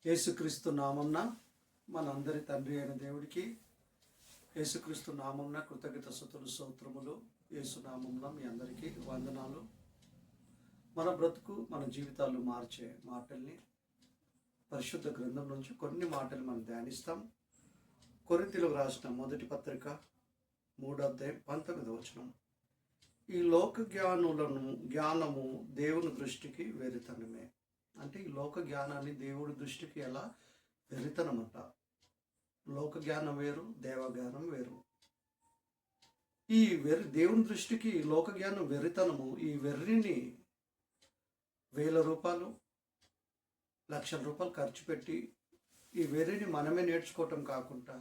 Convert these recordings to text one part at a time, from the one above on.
యేసుక్రీస్తు నామంన మనందరి తండ్రి అయిన దేవుడికి యేసుక్రీస్తు నామంన కృతజ్ఞత స్తుతులు స్తోత్రములు. యేసు నామంన మీ అందరికీ వందనాలు. మన బ్రతుకు మన జీవితాలు మార్చే మాటల్ని పరిశుద్ధ గ్రంథం నుంచి కొన్ని మాటలు మనం ధ్యానిస్తాం. కొరింథీయులకు రాసిన మొదటి పత్రిక 3వ అధ్యాయం 19వ వచనం. ఈ లోక జ్ఞానము దేవుని దృష్టికి వెరితనమే. అంటే ఈ లోక జ్ఞానాన్ని దేవుడి దృష్టికి ఎలా వెరితనమంట. లోక జ్ఞానం వేరు, దేవజ్ఞానం వేరు. ఈ దేవుని దృష్టికి లోక జ్ఞానం వెరితనము. ఈ వెర్రిని 1000 రూపాయలు, లక్షల రూపాయలు ఖర్చు పెట్టి ఈ వెర్రిని మనమే నేర్చుకోవటం కాకుండా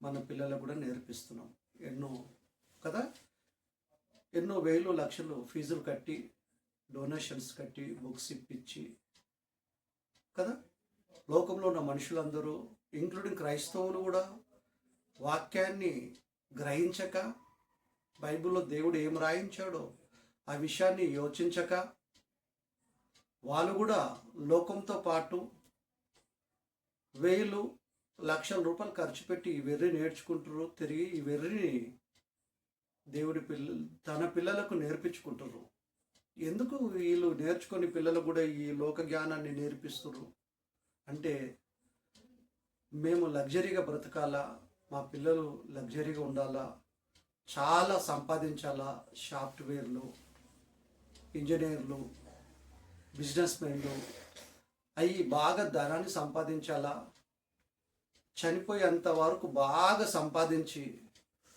మన పిల్లలకు కూడా నేర్పిస్తున్నాం. ఎన్నో వేలు లక్షలు ఫీజులు కట్టి, డొనేషన్స్ కట్టి, బుక్స్ ఇప్పించి లోకంలో ఉన్న మనుషులందరూ ఇంక్లూడింగ్ క్రైస్తవులు కూడా వాక్యాన్ని గ్రహించక, బైబిల్లో దేవుడు ఏం రాయించాడో ఆ విషయాన్ని యోచించక, వాళ్ళు కూడా లోకంతో పాటు 1000 లక్షల రూపాయలు ఖర్చు పెట్టి ఈ వెర్రి నేర్చుకుంటారు. తిరిగి ఈ వెర్రిని దేవుడి తన పిల్లలకు నేర్పించుకుంటారు. ఎందుకు వీళ్ళు నేర్చుకొని పిల్లలకు కూడా ఈ లోక జ్ఞానాన్ని నేర్పిస్తున్నారు అంటే, మేము లగ్జరీగా బ్రతకాలా, మా పిల్లలు లగ్జరీగా ఉండాలా, చాలా సంపాదించాలా, సాఫ్ట్వేర్లు, ఇంజనీర్లు, బిజినెస్ మెన్లు అవి బాగా ధనాన్ని సంపాదించాలా, చనిపోయేంత వరకు బాగా సంపాదించి,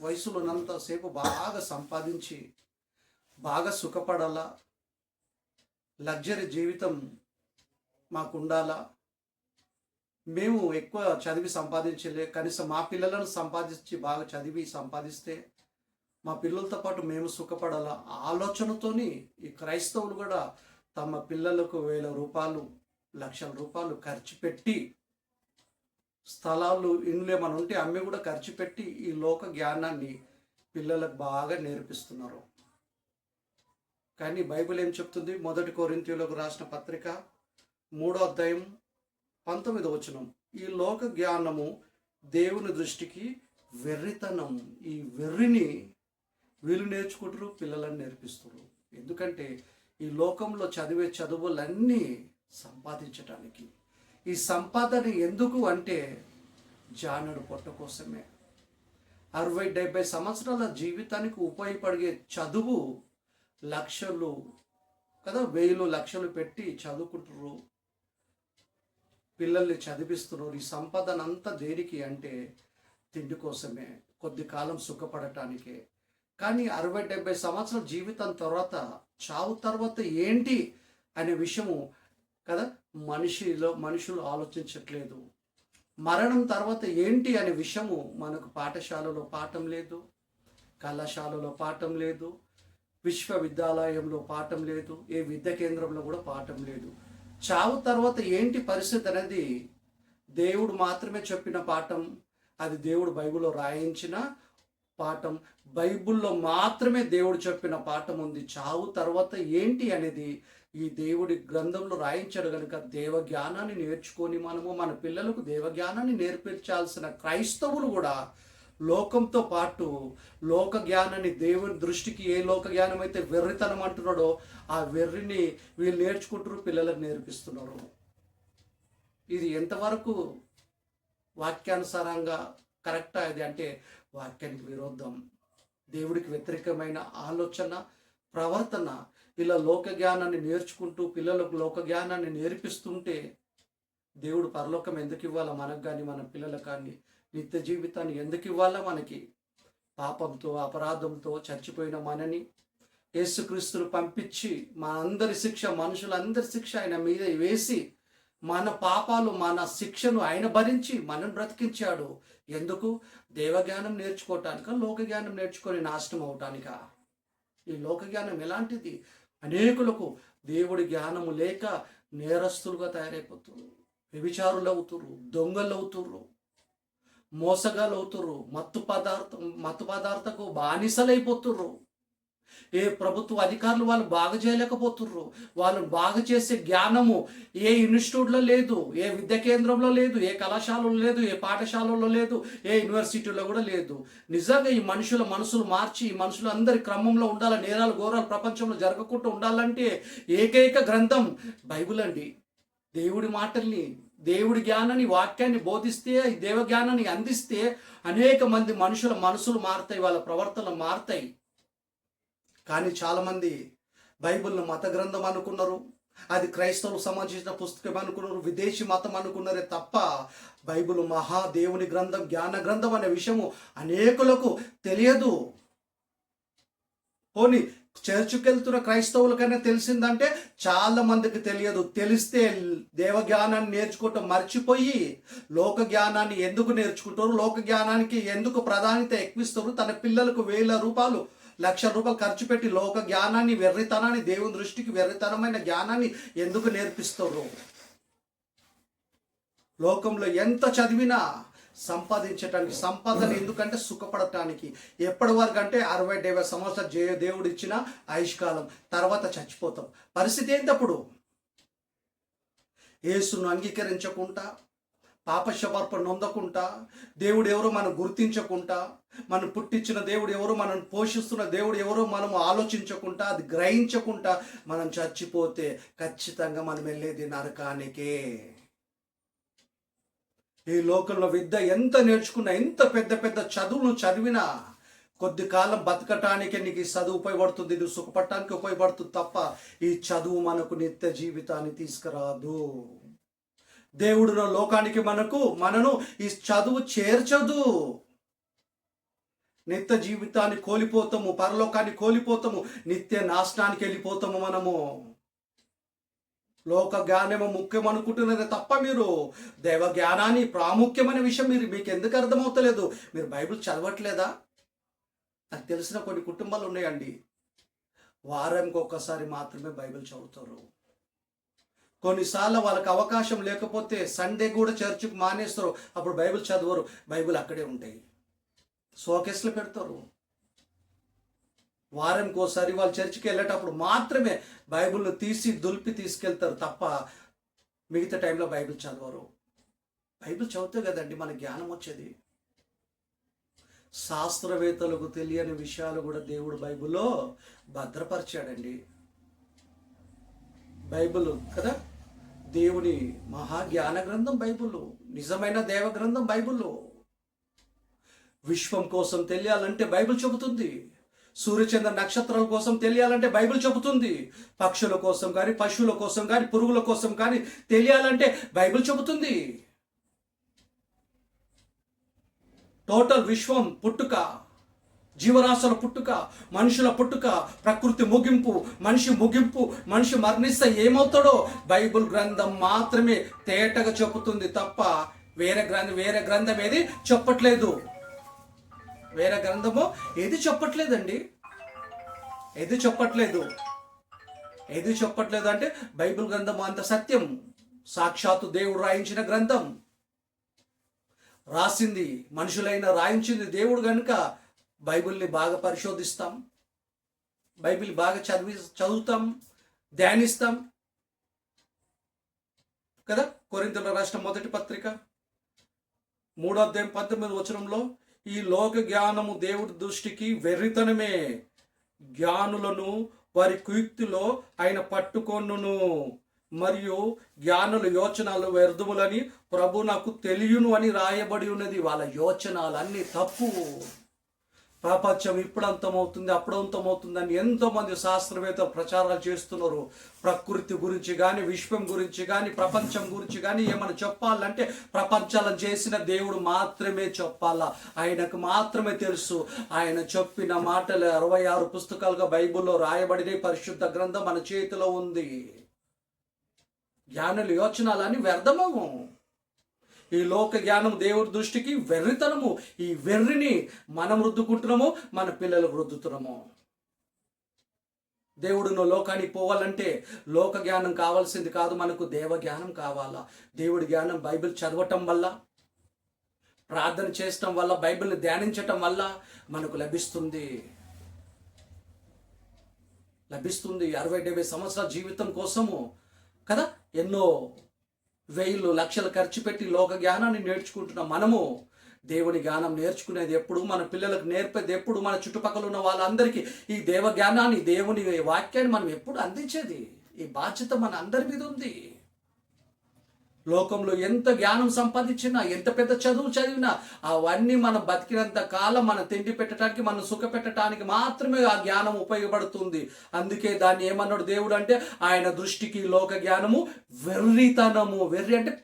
వయసులో ఉన్నంతసేపు బాగా సంపాదించి బాగా సుఖపడాలా, లగ్జరీ జీవితం మాకు ఉండాలా, మేము ఎక్కువ చదివి సంపాదించలే, కనీసం మా పిల్లలను బాగా చదివి సంపాదిస్తే మా పిల్లలతో పాటు మేము సుఖపడాలా ఆలోచనతోని ఈ క్రైస్తవులు కూడా తమ పిల్లలకు 1000 రూపాయలు, లక్షల రూపాయలు ఖర్చు పెట్టి, స్థలాలు, ఇండ్లు ఏమైనా ఉంటే అమ్మి కూడా ఖర్చు పెట్టి ఈ లోక జ్ఞానాన్ని పిల్లలకు బాగా నేర్పిస్తున్నారు. కానీ బైబిల్ ఏం చెప్తుంది? మొదటి కొరింథీయులకు రాసిన పత్రిక 3వ అధ్యాయం 19వ వచనం. ఈ లోక జ్ఞానము దేవుని దృష్టికి వెర్రితనం. ఈ వెర్రిని వీళ్ళు నేర్చుకుంటారు, పిల్లలను నేర్పిస్తారు. ఎందుకంటే ఈ లోకంలో చదివే చదువులన్నీ సంపాదించటానికి. ఈ సంపాదన ఎందుకు అంటే జానడు పొట్ట కోసమే. 60-70 సంవత్సరాల జీవితానికి ఉపయోగపడే చదువు లక్షలు 1000 లక్షలు పెట్టి చదువుకుంటున్నారు, పిల్లల్ని చదివిస్తున్నారు. ఈ సంపదన అంతా దేనికి అంటే తిండి కోసమే, కొద్ది కాలం సుఖపడటానికే. కానీ 60-70 సంవత్సరాల జీవితం తర్వాత, చావు తర్వాత ఏంటి అనే విషయము మనుషులు ఆలోచించట్లేదు. మరణం తర్వాత ఏంటి అనే విషయము మనకు పాఠశాలలో పాఠం లేదు, కళాశాలలో పాఠం లేదు, విశ్వవిద్యాలయంలో పాఠం లేదు, ఏ విద్యా కేంద్రంలో కూడా పాఠం లేదు. చావు తర్వాత ఏంటి పరిస్థితి అనేది దేవుడు మాత్రమే చెప్పిన పాఠం. అది దేవుడు బైబిల్లో రాయించిన పాఠం. బైబిల్లో మాత్రమే దేవుడు చెప్పిన పాఠం ఉంది. చావు తర్వాత ఏంటి అనేది ఈ దేవుడి గ్రంథంలో రాయించాడు. కనుక దేవజ్ఞానాన్ని నేర్చుకొని మనము మన పిల్లలకు దేవజ్ఞానాన్ని నేర్పించాల్సిన క్రైస్తవులు కూడా లోకంతో పాటు లోక జ్ఞానాన్ని, దేవుని దృష్టికి ఏ లోక జ్ఞానం అయితే వెర్రితనం అంటున్నాడో ఆ వెర్రిని వీళ్ళు నేర్చుకుంటారు, పిల్లలకు నేర్పిస్తున్నారు. ఇది ఎంతవరకు వాక్యానుసారంగా కరెక్టా? ఇది అంటే వాక్యానికి విరోధం, దేవుడికి వ్యతిరేకమైన ఆలోచన, ప్రవర్తన. ఇలా లోక జ్ఞానాన్ని నేర్చుకుంటూ పిల్లలకు లోక జ్ఞానాన్ని నేర్పిస్తుంటే దేవుడు పరలోకం ఎందుకు ఇవ్వాలా మనకు కానీ, మన పిల్లలకు కానీ? నిత్య జీవితాన్ని ఎందుకు ఇవ్వాలా మనకి? పాపంతో, అపరాధంతో చచ్చిపోయిన మనని యేసుక్రీస్తును పంపించి మనుషులందరి శిక్ష ఆయన మీద వేసి, మన పాపాలు, మన శిక్షను ఆయన భరించి మనం బ్రతికించాడు. ఎందుకు? దేవజ్ఞానం నేర్చుకోవటానిక, లోక జ్ఞానం నేర్చుకొని నాశనం అవటానిక? ఈ లోక జ్ఞానం ఎలాంటిది? అనేకులకు దేవుడి జ్ఞానము లేక నేరస్తులుగా తయారైపోతున్నారు, వ్యభిచారులు అవుతుర్రు, దొంగలు అవుతుర్రు, మోసగాలు అవుతుర్రు, మత్తు పదార్థకు బానిసలైపోతుర్రు. ఏ ప్రభుత్వ అధికారులు వాళ్ళు బాగా చేయలేకపోతుర్రు. వాళ్ళని బాగా చేసే జ్ఞానము ఏ ఇన్స్టిట్యూట్లో లేదు, ఏ విద్యా కేంద్రంలో లేదు, ఏ కళాశాలలో లేదు, ఏ పాఠశాలలో లేదు, ఏ యూనివర్సిటీలో కూడా లేదు. నిజంగా ఈ మనుషుల మనసులు మార్చి ఈ మనుషులు అందరి క్రమంలో ఉండాలి, నేరాలు ఘోరాలు ప్రపంచంలో జరగకుండా ఉండాలంటే ఏకైక గ్రంథం బైబిల్ అండి. దేవుడి మాటల్ని, దేవుడి జ్ఞానాన్ని, వాక్యాన్ని బోధిస్తే, ఈ దేవ జ్ఞానాన్ని అందిస్తే అనేక మంది మనుషుల మనసులు మారుతాయి, వాళ్ళ ప్రవర్తనలు మారుతాయి. కానీ చాలామంది బైబిల్ను మత గ్రంథం అనుకున్నారు, అది క్రైస్తవులకు సంబంధించిన పుస్తకం అనుకున్నారు, విదేశీ మతం అనుకున్నారే తప్ప బైబిల్ మహాదేవుని గ్రంథం, జ్ఞాన గ్రంథం అనే విషయము అనేకులకు తెలియదు. పోనీ చర్చికి వెళ్తున్న క్రైస్తవులకైనా తెలిసిందంటే చాలా మందికి తెలియదు. తెలిస్తే దేవజ్ఞానాన్ని నేర్చుకోవటం మర్చిపోయి లోక జ్ఞానాన్ని ఎందుకు నేర్చుకుంటారు, లోక జ్ఞానానికి ఎందుకు ప్రాధాన్యత ఎక్కువిస్తారు, తన పిల్లలకు 1000 రూపాయలు 1,00,000 రూపాయలు ఖర్చు పెట్టి లోక జ్ఞానాన్ని, వెర్రితనాన్ని, దేవుని దృష్టికి వెర్రితనమైన జ్ఞానాన్ని ఎందుకు నేర్పిస్తారు? లోకంలో ఎంత చదివినా సంపాదించటానికి, సంపాదన ఎందుకంటే సుఖపడటానికి. ఎప్పటి వరకు అంటే 60-70 సంవత్సరాలు దేవుడు ఇచ్చిన ఆయుష్కాలం, తర్వాత చచ్చిపోతాం. పరిస్థితి ఏంటప్పుడు? యేసును అంగీకరించకుండా, పాపక్షమాపణ నొందకుండా, దేవుడు ఎవరో మనం గుర్తించకుండా, మనం పుట్టించిన దేవుడు ఎవరో, మనం పోషిస్తున్న దేవుడు ఎవరో మనం ఆలోచించకుండా, అది గ్రహించకుండా మనం చచ్చిపోతే ఖచ్చితంగా మనం వెళ్ళేది నరకానికే. ఈ లోకంలో విద్య ఎంత నేర్చుకున్నా, ఎంత పెద్ద పెద్ద చదువులు చదివినా కొద్ది కాలం బతకటానికి నీకు ఈ చదువు ఉపయోగపడుతుంది, ఇది సుఖపడటానికి ఉపయోగపడుతుంది తప్ప ఈ చదువు మనకు నిత్య జీవితాన్ని తీసుకురాదు. దేవుడున్న లోకానికి మనను ఈ చదువు చేర్చదు. నిత్య జీవితాన్ని కోల్పోతాము, పరలోకాన్ని కోల్పోతాము, నిత్య నాశనానికి వెళ్ళిపోతాము మనము. లోక జ్ఞానము ముఖ్యం అనుకుంటున్నదే తప్ప మీరు దైవ జ్ఞానాన్ని ప్రాముఖ్యమైన విషయం మీకు ఎందుకు అర్థమవుతలేదు? మీరు బైబిల్ చదవట్లేదా? నాకు తెలిసిన కొన్ని కుటుంబాలు ఉన్నాయండి, వారానికి ఒక్కసారి మాత్రమే బైబిల్ చదువుతారు. కొన్నిసార్లు వాళ్ళకి అవకాశం లేకపోతే సండే కూడా చర్చికి మానేస్తారు, అప్పుడు బైబిల్ చదవరు, బైబిల్ అక్కడే ఉంటాయి, షోకేస్లో పెడతారు. వారానికి ఒకసారి వాళ్ళు చర్చికి వెళ్ళేటప్పుడు మాత్రమే బైబిల్ను తీసి దులిపి తీసుకెళ్తారు తప్ప మిగతా టైంలో బైబిల్ చదవరు. బైబిల్ చదివితే కదండి మన జ్ఞానం వచ్చేది. శాస్త్రవేత్తలకు తెలియని విషయాలు కూడా దేవుడు బైబిల్లో భద్రపరిచాడండి. బైబిల్ కదా దేవుని మహాజ్ఞాన గ్రంథం బైబిల్, నిజమైన దేవ గ్రంథం బైబిల్. విశ్వం కోసం తెలియాలంటే బైబిల్ చెబుతుంది, సూర్యచంద్ర నక్షత్రాల కోసం తెలియాలంటే బైబిల్ చెబుతుంది, పక్షుల కోసం కానీ, పశువుల కోసం కానీ, పురుగుల కోసం కానీ తెలియాలంటే బైబిల్ చెబుతుంది. టోటల్ విశ్వం పుట్టుక, జీవరాశుల పుట్టుక, మనుషుల పుట్టుక, ప్రకృతి ముగింపు, మనిషి ముగింపు, మనిషి మరణిస్తే ఏమవుతాడో బైబిల్ గ్రంథం మాత్రమే తేటగా చెబుతుంది తప్ప వేరే గ్రంథం ఏది చెప్పట్లేదు. వేరే గ్రంథము ఏది చెప్పట్లేదండి, ఏది చెప్పట్లేదు అంటే బైబిల్ గ్రంథము అంత సత్యం. సాక్షాత్తు దేవుడు రాయించిన గ్రంథం, రాసింది మనుషులైన రాయించింది దేవుడు కనుక బైబిల్ని బాగా పరిశోధిస్తాం, బైబిల్ బాగా చదువుతాం, ధ్యానిస్తాం కదా. కొరింథీయులకు రాసిన మొదటి పత్రిక 3వ అధ్యాయం 19వ వచనంలో, ఈ లోక జ్ఞానము దేవుడి దృష్టికి వెర్రితనమే, జ్ఞానులను వారి కుయుక్తిలో ఆయన పట్టుకొనును, మరియు జ్ఞానుల యోచనలు వ్యర్థములని ప్రభు నాకు తెలియను అని రాయబడి ఉన్నది. వాళ్ళ యోచనలు అన్ని తప్పు. ప్రపంచం ఇప్పుడు అంతమవుతుంది, అప్పుడు అంతమవుతుందని ఎంతోమంది శాస్త్రవేత్తలు ప్రచారాలు చేస్తున్నారు. ప్రకృతి గురించి కానీ, విశ్వం గురించి కానీ, ప్రపంచం గురించి కానీ ఏమైనా చెప్పాలంటే ప్రపంచాలను చేసిన దేవుడు మాత్రమే చెప్పాలా, ఆయనకు మాత్రమే తెలుసు. ఆయన చెప్పిన మాటలు 66 పుస్తకాలుగా బైబిల్లో రాయబడిన పరిశుద్ధ గ్రంథం మన చేతిలో ఉంది. జ్ఞానుల యోచనలని వ్యర్థమవు. ఈ లోక జ్ఞానం దేవుడి దృష్టికి వెర్రితనము. ఈ వెర్రిని మనం రుద్దుకుంటున్నాము, మన పిల్లలకు రుద్దుతున్నాము. దేవుడును లోకానికి పోవాలంటే లోక జ్ఞానం కావాల్సింది కాదు, మనకు దేవ జ్ఞానం కావాలా. దేవుడి జ్ఞానం బైబిల్ చదవటం వల్ల, ప్రార్థన చేయటం వల్ల, బైబిల్ని ధ్యానించటం వల్ల మనకు లభిస్తుంది. లభిస్తుంది. 60-70 సంవత్సరాల జీవితం కోసము కదా ఎన్నో వేలు లక్షలు ఖర్చు పెట్టి లోక జ్ఞానాన్ని నేర్చుకుంటున్న మనము దేవుని జ్ఞానం నేర్చుకునేది ఎప్పుడు, మన పిల్లలకు నేర్పేది ఎప్పుడు, మన చుట్టుపక్కల ఉన్న వాళ్ళందరికీ ఈ దేవ జ్ఞానాన్ని, దేవుని వాక్యాన్ని మనం ఎప్పుడు అందించేది? ఈ బాధ్యత మన అందరి మీద ఉంది. లోకంలో ఎంత జ్ఞానం సంపాదించినా, ఎంత పెద్ద చదువు చదివినా, అవన్నీ మనం బతికినంత కాలం మన తిండి పెట్టడానికి, మనం సుఖ పెట్టడానికి మాత్రమే ఆ జ్ఞానం ఉపయోగపడుతుంది. అందుకే దాన్ని ఏమన్నాడు దేవుడు అంటే, ఆయన దృష్టికి లోక జ్ఞానము వెర్రితనము. వెర్రి అంటే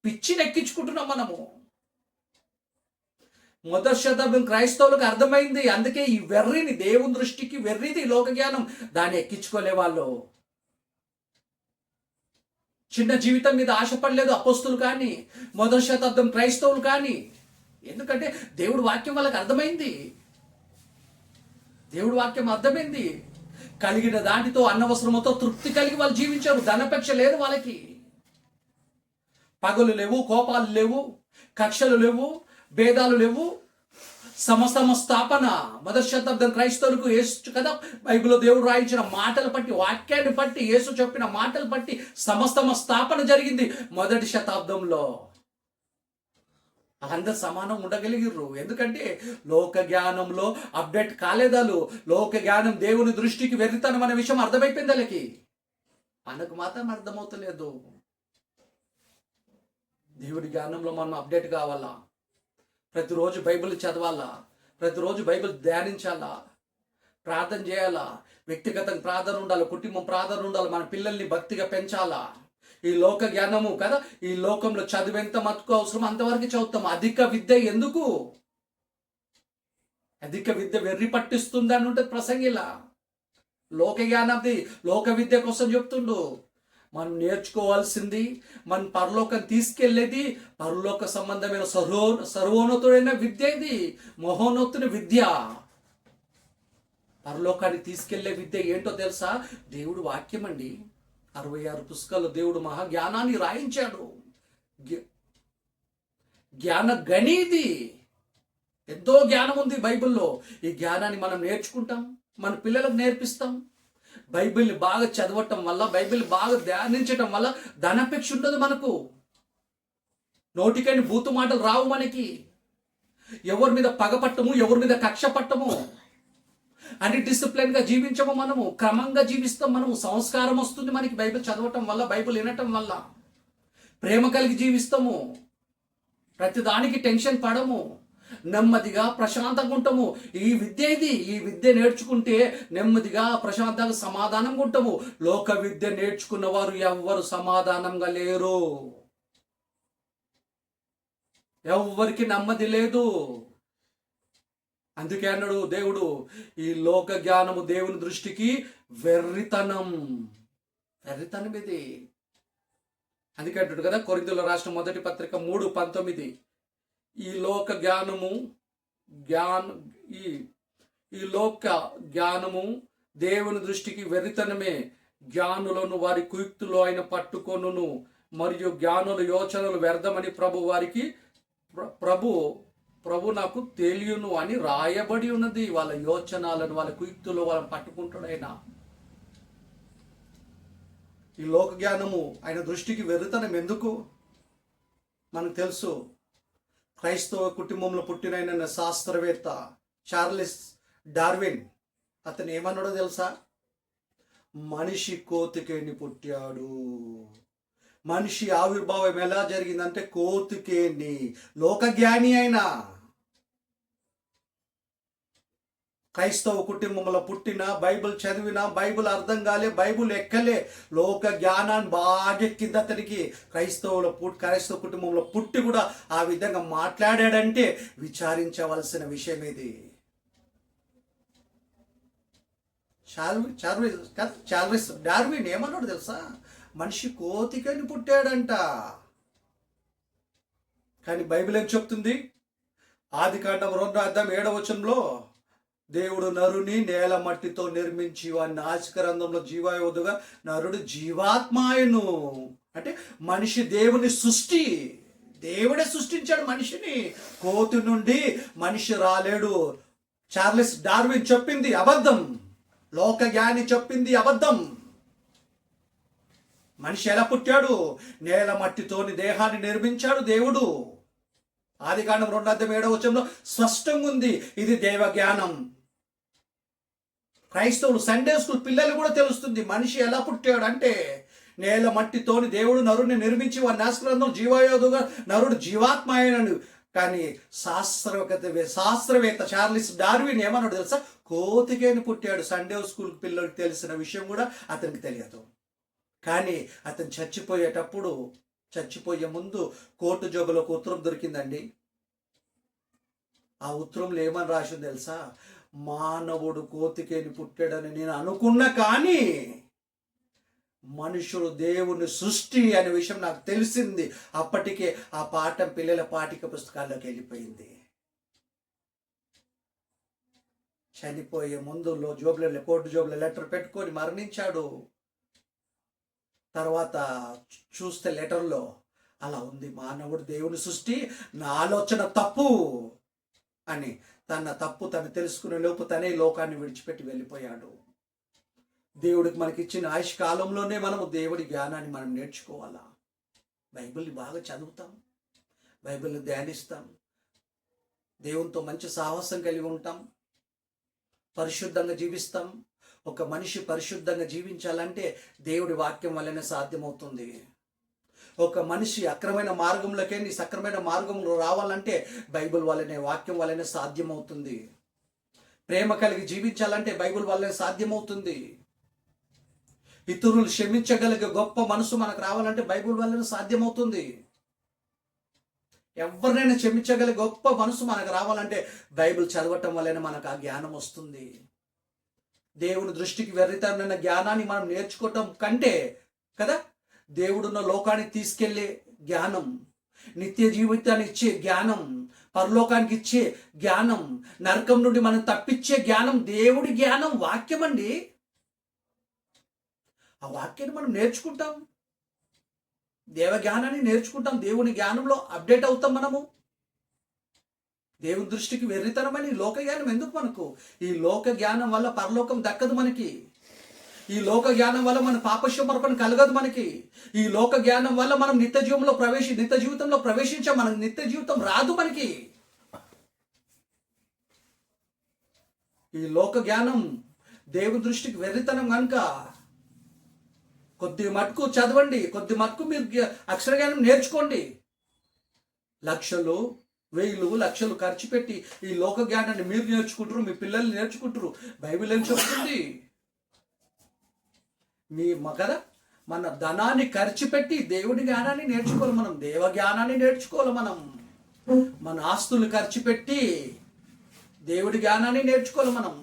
పిచ్చిని ఎక్కించుకుంటున్నాం మనము. మొదటి శతాబ్దం క్రైస్తవులకు అర్థమైంది. అందుకే ఈ వెర్రిని, దేవుని దృష్టికి వెర్రిది లోక జ్ఞానం, దాన్ని ఎక్కించుకోలే వాళ్ళు. చిన్న జీవితం మీద ఆశపడలేదు అపోస్తులు కానీ, మొదటి శతాబ్దం క్రైస్తవులు కానీ. ఎందుకంటే దేవుడి వాక్యం వాళ్ళకి అర్థమైంది. దేవుడి వాక్యం అర్థమైంది. కలిగిన దానితో అన్నవసరముతో తృప్తి కలిగి వాళ్ళు జీవించారు. ధనపేక్ష లేదు వాళ్ళకి. పగలు లేవు, కోపాలు లేవు, కక్షలు లేవు, భేదాలు లేవు. సమస్తమ స్థాపన మొదటి శతాబ్దం క్రైస్తవులకు యేసు కదా బైబిల్లో దేవుడు రాయించిన మాటలు బట్టి, వాక్యాన్ని బట్టి, యేసు చెప్పిన మాటలు బట్టి సమస్తమ స్థాపన జరిగింది మొదటి శతాబ్దంలో. అందరు సమానం ఉండగలిగిర్రు. ఎందుకంటే లోక జ్ఞానంలో అప్డేట్ కాలేదాలు. లోక జ్ఞానం దేవుని దృష్టికి వెర్రితనం అనే విషయం అర్థమైపోయింది వాళ్ళకి. మనకు మాత్రం అర్థమవుతలేదు. దేవుడి జ్ఞానంలో మనం అప్డేట్ కావాలా. ప్రతిరోజు బైబిల్ చదవాలా, ప్రతిరోజు బైబిల్ ధ్యానించాలా, ప్రార్థన చేయాలా. వ్యక్తిగత ప్రార్థన ఉండాలి, కుటుంబం ప్రార్థన ఉండాలి, మన పిల్లల్ని భక్తిగా పెంచాలా. ఈ లోక జ్ఞానము కదా, ఈ లోకంలో చదువు ఎంత మతుకు అవసరం అంతవరకు చదువుతాం. అధిక విద్య ఎందుకు? అధిక విద్య వెర్రి పట్టిస్తుంది అని ఉంటుంది ప్రసంగిలా. లోక జ్ఞానంది లోక విద్య కోసం చెప్తుండు. మనం నేర్చుకోవాల్సింది, మన పరలోకం తీసుకెళ్లేది పరలోక సంబంధమైన సర్వోన్నతుడైన విద్య. ఇది మహోన్నతుని విద్య. పరలోకాన్ని తీసుకెళ్లే విద్య ఏంటో తెలుసా? దేవుడు వాక్యం అండి. 66 పుస్తకాలు దేవుడు మహా జ్ఞానాన్ని రాయించాడు. జ్ఞాన గణిది. ఎంతో జ్ఞానం ఉంది బైబిల్లో. ఈ జ్ఞానాన్ని మనం నేర్చుకుంటాం, మన పిల్లలకు నేర్పిస్తాం. బైబిల్ని బాగా చదవటం వల్ల, బైబిల్ని బాగా ధ్యానించటం వల్ల ధనాపేక్ష ఉండదు మనకు. నోటికైన బూతు మాటలు రావు మనకి. ఎవరి మీద పగపట్టము, ఎవరి మీద కక్ష పట్టము. అని డిసిప్లిన్గా జీవించము. మనము క్రమంగా జీవిస్తాం. మనము సంస్కారం వస్తుంది మనకి బైబిల్ చదవటం వల్ల, బైబిల్ వినటం వల్ల. ప్రేమ కలిగి జీవిస్తాము. ప్రతిదానికి టెన్షన్ పడము. నెమ్మదిగా ప్రశాంతంగా ఉంటాము. ఈ విద్య ఇది. ఈ విద్య నేర్చుకుంటే నెమ్మదిగా ప్రశాంతంగా సమాధానంగా ఉంటాము. లోక విద్య నేర్చుకున్న వారు ఎవ్వరు సమాధానంగా లేరు. ఎవ్వరికి నెమ్మది లేదు. అందుకే అన్నాడు దేవుడు, ఈ లోక జ్ఞానము దేవుని దృష్టికి వెర్రితనం. వెర్రితనం ఇది. అందుకే అంటాడు కదా కొరింథీయుల రాసిన మొదటి పత్రిక 3:19, ఈ లోక జ్ఞానము ఈ లోక జ్ఞానము దేవుని దృష్టికి వెర్రితనమే. జ్ఞానులను వారి కుయుక్తులు ఆయన పట్టుకొనును, మరియు జ్ఞానుల యోచనలు వ్యర్థమని ప్రభు నాకు తెలియను అని రాయబడి ఉన్నది. వాళ్ళ యోచనాలను, వాళ్ళ కుయుక్తులు వాళ్ళని పట్టుకుంటాడు ఆయన. ఈ లోక జ్ఞానము ఆయన దృష్టికి వెర్రితనం ఎందుకు? మనకు తెలుసు. క్రైస్తవ కుటుంబంలో పుట్టిన శాస్త్రవేత్త చార్లెస్ డార్విన్, అతను ఏమన్నాడో తెలుసా? మనిషి కోతికేని పుట్టాడు. మనిషి ఆవిర్భావం ఎలా జరిగిందంటే కోతికేని. లోకజ్ఞాని అయినా క్రైస్తవ కుటుంబంలో పుట్టిన, బైబిల్ చదివిన, బైబిల్ అర్థం కాలే, బైబిల్ ఎక్కలే, లోక జ్ఞానాన్ని బాగెక్కింది అతనికి. క్రైస్తవ కుటుంబంలో పుట్టి కూడా ఆ విధంగా మాట్లాడాడంటే విచారించవలసిన విషయం ఇది. చార్లెస్ డార్విన్ ఏమన్నాడు తెలుసా? మనిషి కోతికని పుట్టాడంట. కానీ బైబిల్ ఏం చెప్తుంది? ఆదికాండం 2:7 దేవుడు నరుని నేల మట్టితో నిర్మించి వాడిని నాసికారంధ్రంలో జీవాయువుగా నరుడు జీవాత్మాయను. అంటే మనిషి దేవుని సృష్టి. దేవుడే సృష్టించాడు మనిషిని. కోతి నుండి మనిషి రాలేడు. చార్లెస్ డార్విన్ చెప్పింది అబద్ధం. లోక జ్ఞాని చెప్పింది అబద్ధం. మనిషి ఎలా పుట్టాడు? నేల మట్టితోని దేహాన్ని నిర్మించాడు దేవుడు. ఆదికాండం 2:7 స్పష్టంగా ఉంది. ఇది దైవ జ్ఞానం. క్రైస్తవులు సండే స్కూల్ పిల్లలు కూడా తెలుస్తుంది మనిషి ఎలా పుట్టాడు అంటే, నేల మట్టితోని దేవుడు నరుడిని నిర్మించి వారి నాశగ్రంథం జీవయోధుగా నరుడు జీవాత్మ అయినను. కానీ శాస్త్రవేత్త చార్లిస్ డార్విన్ ఏమన్నాడు తెలుసా? కోతికేని పుట్టాడు. సండే స్కూల్ పిల్లలకు తెలిసిన విషయం కూడా అతనికి తెలియదు. కానీ అతను చచ్చిపోయే ముందు కోర్టు జోబులో ఒక ఉత్తరం దొరికిందండి. ఆ ఉత్తరంలో ఏమని రాసింది తెలుసా? మానవుడు కోతికేని పుట్టాడని నేను అనుకున్నా, కానీ మనుషుడు దేవుని సృష్టి అనే విషయం నాకు తెలిసింది. అప్పటికే ఆ పాఠం పిల్లల పాఠ్య పుస్తకాల్లోకి వెళ్ళిపోయింది. చనిపోయే ముందు కోర్టు జోబులో లెటర్ పెట్టుకొని మరణించాడు. తర్వాత చూస్తే లెటర్లో అలా ఉంది, మానవుడు దేవుని సృష్టి, నా ఆలోచన తప్పు అని. తన తప్పు తను తెలుసుకునే లోపు తనే లోకాన్ని విడిచిపెట్టి వెళ్ళిపోయాడు. దేవుడికి మనకిచ్చిన ఆయుష్ కాలంలోనే మనము దేవుడి జ్ఞానాన్ని మనం నేర్చుకోవాలా. బైబిల్ని బాగా చదువుతాం, బైబిల్ని ధ్యానిస్తాం, దేవునితో మంచి సాహసం కలిగి ఉంటాం, పరిశుద్ధంగా జీవిస్తాం. ఒక మనిషి పరిశుద్ధంగా జీవించాలంటే దేవుడి వాక్యం వల్లనే సాధ్యమవుతుంది. ఒక మనిషి అక్రమైన మార్గంలోకి సక్రమైన మార్గంలో రావాలంటే బైబిల్ వల్లనే, వాక్యం వల్లనే సాధ్యమవుతుంది. ప్రేమ కలిగి జీవించాలంటే బైబిల్ వల్లనే సాధ్యమవుతుంది. ఇతరులు క్షమించగలిగే గొప్ప మనసు మనకు రావాలంటే బైబిల్ వల్లనే సాధ్యమవుతుంది. ఎవరినైనా క్షమించగలిగే గొప్ప మనసు మనకు రావాలంటే బైబిల్ చదవటం వల్లనే మనకు ఆ జ్ఞానం వస్తుంది. దేవుని దృష్టికి వెర్రితనమైన జ్ఞానాన్ని మనం నేర్చుకోవటం కంటే కదా, దేవుడున్న లోకానికి తీసుకెళ్లే జ్ఞానం, నిత్య జీవితాన్ని ఇచ్చే జ్ఞానం, పరలోకానికి ఇచ్చే జ్ఞానం, నరకం నుండి మనం తప్పించే జ్ఞానం దేవుడి జ్ఞానం, వాక్యం అండి. ఆ వాక్యాన్ని మనం నేర్చుకుంటాం, దేవ జ్ఞానాన్ని నేర్చుకుంటాం, దేవుని జ్ఞానంలో అప్డేట్ అవుతాం మనము. దేవుని దృష్టికి వెర్రితనమని లోక జ్ఞానం ఎందుకు మనకు? ఈ లోక జ్ఞానం వల్ల పరలోకం దక్కదు మనకి. ఈ లోక జ్ఞానం వల్ల మన పాపశమర్పణ కలగదు మనకి. ఈ లోక జ్ఞానం వల్ల మనం నిత్య జీవితంలో ప్రవేశించాం, మనకు నిత్య జీవితం రాదు మనకి. ఈ లోక జ్ఞానం దేవుని దృష్టికి వెర్రితనం కనుక కొద్ది మటుకు చదవండి, కొద్ది మటుకు మీరు అక్షర జ్ఞానం నేర్చుకోండి. లక్షలు, వేలు, లక్షలు ఖర్చు పెట్టి ఈ లోక జ్ఞానాన్ని మీరు నేర్చుకుంటారు, మీ పిల్లలు నేర్చుకుంటారు. బైబిల్ ఏం చెప్తుంది? కదా, మన ధనాన్ని ఖర్చు పెట్టి దేవుడి జ్ఞానాన్ని నేర్చుకోవాలి మనం, దేవ జ్ఞానాన్ని నేర్చుకోవాలి మనం. మన ఆస్తులు ఖర్చు పెట్టి దేవుడి జ్ఞానాన్ని నేర్చుకోవాలి మనం.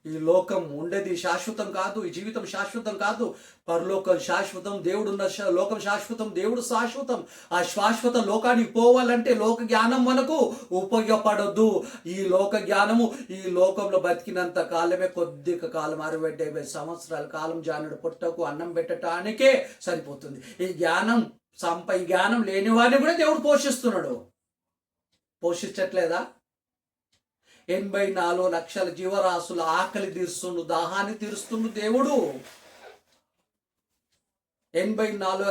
ఈ లోకం ఉండేది శాశ్వతం కాదు, ఈ జీవితం శాశ్వతం కాదు. పరలోకం శాశ్వతం, దేవుడున్న లోకం శాశ్వతం, దేవుడు శాశ్వతం. ఆ శాశ్వత లోకానికి పోవాలంటే లోక జ్ఞానం మనకు ఉపయోగపడద్దు. ఈ లోక జ్ఞానము ఈ లోకంలో బతికినంత కాలమే, కొద్ది కాలం 60-70 సంవత్సరాల కాలం జానుడు పుట్టకు అన్నం పెట్టడానికే సరిపోతుంది. ఈ జ్ఞానం లేని వాడిని కూడా దేవుడు పోషిస్తున్నాడు. పోషించట్లేదా? 84 లక్షల జీవరాశుల ఆకలి తీరుస్తుండు, దాహాన్ని తీరుస్తుండు దేవుడు. 84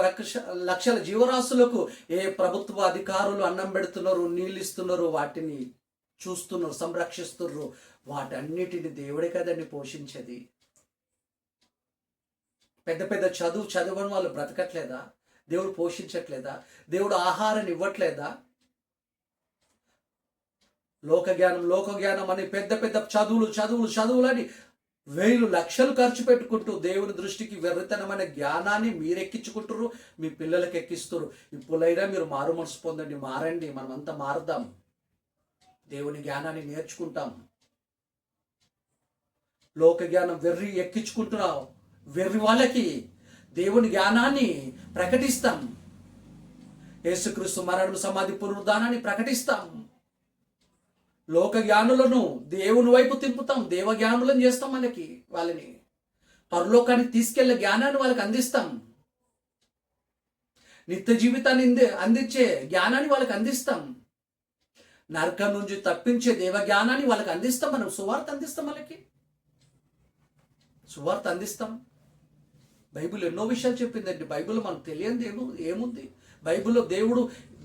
లక్షల జీవరాశులకు ఏ ప్రభుత్వ అధికారులు అన్నం పెడుతున్నారు, నీళ్ళు ఇస్తున్నారు, వాటిని చూస్తున్నారు, సంరక్షిస్తున్నారు. వాటన్నిటిని దేవుడే కదండి పోషించేది. పెద్ద పెద్ద చదవని వాళ్ళు బ్రతకట్లేదా? దేవుడు పోషించట్లేదా? దేవుడు ఆహారాన్ని ఇవ్వట్లేదా? లోక జ్ఞానం అని పెద్ద పెద్ద చదువులని వేలు లక్షలు ఖర్చు పెట్టుకుంటూ దేవుని దృష్టికి వెర్రితనమైన జ్ఞానాన్ని మీరు ఎక్కించుకుంటారు, మీ పిల్లలకి ఎక్కిస్తారు. ఇప్పుడైనా మీరు మారు మనసు పొందండి, మారండి, మనమంతా మారుదాం, దేవుని జ్ఞానాన్ని నేర్చుకుంటాం. లోక జ్ఞానం వెర్రి ఎక్కించుకుంటున్నావు, వెర్రి వాళ్ళకి దేవుని జ్ఞానాన్ని ప్రకటిస్తాం. యేసుక్రీస్తు మరణం, సమాధి, పునరుద్ధానాన్ని ప్రకటిస్తాం. లోక జ్ఞానులను దేవుని వైపు తింపుతాం, దేవ జ్ఞానులను చేస్తాం. వాళ్ళని పరలోకానికి తీసుకెళ్లే జ్ఞానాన్ని వాళ్ళకి అందిస్తాం. నిత్య జీవితాన్ని అందించే జ్ఞానాన్ని వాళ్ళకి అందిస్తాం. నరకం నుంచి తప్పించే దేవ జ్ఞానాన్ని వాళ్ళకి అందిస్తాం. మనం సువార్త అందిస్తాం వాళ్ళకి. సువార్త అందిస్తాం. బైబిల్ ఎన్నో విషయాలు చెప్పిందండి. బైబిల్ మనకు తెలియనిది ఏముంది? బైబిల్లో